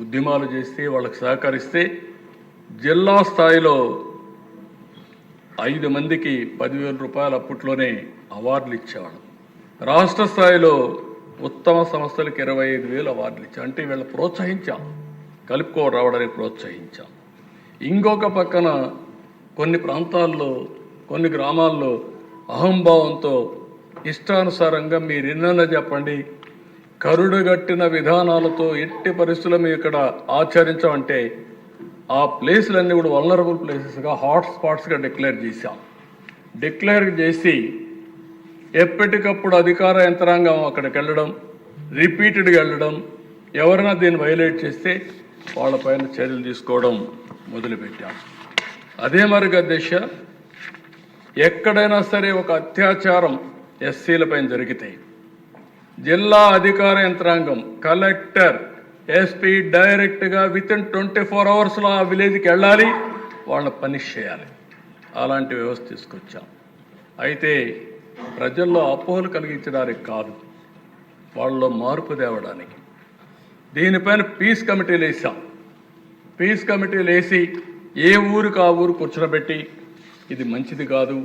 ఉద్యమాలు చేస్తే వాళ్ళకి సహకరిస్తే జిల్లా స్థాయిలో 5 మందికి 10,000 రూపాయలు అప్పట్లోనే అవార్డులు ఇచ్చేవాళ్ళం. రాష్ట్ర స్థాయిలో ఉత్తమ సంస్థలకు 25,000 అవార్డులు ఇచ్చాం. అంటే వీళ్ళ ప్రోత్సహించాం, కలుపుకోవడం రావడానికి ప్రోత్సహించాం. ఇంకొక పక్కన కొన్ని ప్రాంతాల్లో కొన్ని గ్రామాల్లో అహంభావంతో ఇష్టానుసారంగా మీరు ఎన్నైనా చెప్పండి, కరుడుగట్టిన విధానాలతో ఎట్టి పరిస్థితుల్లో మేము ఇక్కడ ఆచరించామంటే ఆ ప్లేసులన్నీ కూడా వల్నరబుల్ ప్లేసెస్గా హాట్ స్పాట్స్గా డిక్లేర్ చేశాం. డిక్లేర్ చేసి ఎప్పటికప్పుడు అధికార యంత్రాంగం అక్కడికి వెళ్ళడం, రిపీటెడ్గా వెళ్ళడం, ఎవరైనా దీన్ని వైలేట్ చేస్తే వాళ్ళపైన చర్యలు తీసుకోవడం మొదలుపెట్టాం. అదే మరిగా దిశ ఎక్కడైనా సరే ఒక అత్యాచారం ఎస్సీలపైన జరిగితే జిల్లా అధికార యంత్రాంగం కలెక్టర్ ఎస్పీ డైరెక్ట్గా వితిన్ 24 అవర్స్లో ఆ విలేజ్కి వెళ్ళాలి, వాళ్ళని పనిష్ చేయాలి. అలాంటి వ్యవస్థ తీసుకొచ్చాం. అయితే ప్రజల్లో అపోహలు కలిగించడానికి కాదు, వాళ్ళలో మార్పు తేవడానికి. దీనిపైన పీస్ కమిటీలు వేసాం. పీస్ కమిటీలు వేసి ఏ ఊరికి ఆ ఊరు కూర్చోబెట్టి ఇది మంచిది కాదు,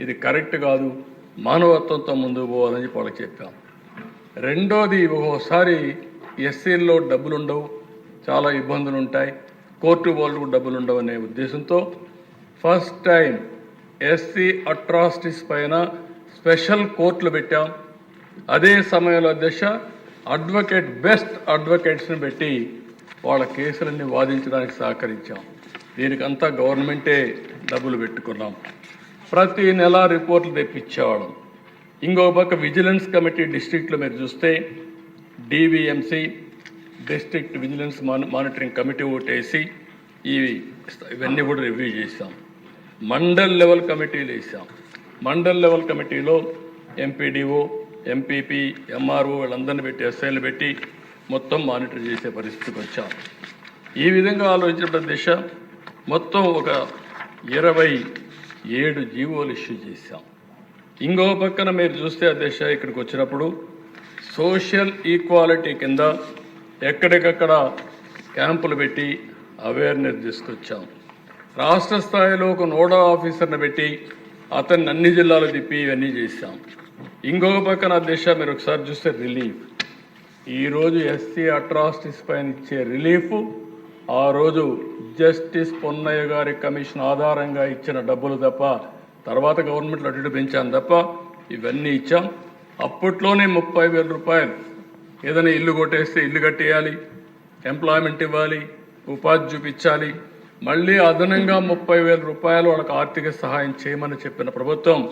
ఇది కరెక్ట్ కాదు, మానవత్వంతో ముందుకు పోవాలని చెప్పి వాళ్ళకి చెప్పాం. రెండోది, ఒక్కోసారి ఎస్సీల్లో డబ్బులు ఉండవు, చాలా ఇబ్బందులు ఉంటాయి, కోర్టు వాళ్ళు డబ్బులు ఉండవు అనే ఉద్దేశంతో ఫస్ట్ టైం ఎస్సీ అట్రాసిటీస్ పైన స్పెషల్ కోర్టులు పెట్టాం. అదే సమయంలో అడ్వకేట్ బెస్ట్ అడ్వకేట్స్ని పెట్టి వాళ్ళ కేసులన్నీ వాదించడానికి సహకరించాం. దీనికంతా గవర్నమెంటే డబ్బులు పెట్టుకున్నాం. ప్రతి నెల రిపోర్ట్లు తెప్పించేవాళ్ళం. ఇంకొక పక్క విజిలెన్స్ కమిటీ డిస్ట్రిక్ట్లో మీరు చూస్తే DVMC district vigilance monitoring committee ఒకటి వేసి ఇవన్నీ కూడా రివ్యూ చేసాం. మండల్ లెవెల్ కమిటీలు వేసాం. మండల్ లెవెల్ కమిటీలో ఎంపీడీఓ, ఎంపీపీ, ఎంఆర్ఓ వీళ్ళందరినీ పెట్టి ఎస్ఐలు పెట్టి మొత్తం మానిటర్ చేసే పరిస్థితికి వచ్చాం. ఈ విధంగా ఆలోచించిన మొత్తం ఒక 27 జీవోలు ఇష్యూ చేశాం. ఇంకో పక్కన మీరు చూస్తే ఇక్కడికి వచ్చినప్పుడు సోషల్ ఈక్వాలిటీ కింద ఎక్కడికక్కడ క్యాంపులు పెట్టి అవేర్నెస్ తీసుకొచ్చాం. రాష్ట్ర స్థాయిలో ఒక నోడా ఆఫీసర్ని పెట్టి అతన్ని అన్ని జిల్లాలు తిప్పి ఇవన్నీ చేశాం. ఇంకొక పక్కన మీరు ఒకసారి చూస్తే రిలీఫ్, ఈరోజు ఎస్సీ అట్రాసిటీస్ పైన ఇచ్చే రిలీఫ్ ఆ రోజు జస్టిస్ పొన్నయ్య గారి కమిషన్ ఆధారంగా ఇచ్చిన డబ్బులు తప్ప, తర్వాత గవర్నమెంట్లో అటు పెంచాను తప్ప ఇవన్నీ ఇచ్చాం. అప్పట్లోనే 30,000 రూపాయలు, ఏదైనా ఇల్లు కొట్టేస్తే ఇల్లు కట్టేయాలి, ఎంప్లాయ్మెంట్ ఇవ్వాలి, ఉపాధి చూపించాలి, మళ్ళీ అదనంగా 30,000 రూపాయలు వాళ్ళకి ఆర్థిక సహాయం చేయమని చెప్పిన ప్రభుత్వం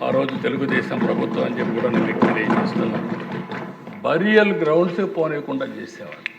ఆ రోజు తెలుగుదేశం ప్రభుత్వం అని చెప్పి కూడా నేను తెలియజేస్తున్నాను. బరియల్ గ్రౌండ్స్ పోనీయకుండా చేసేవాళ్ళు.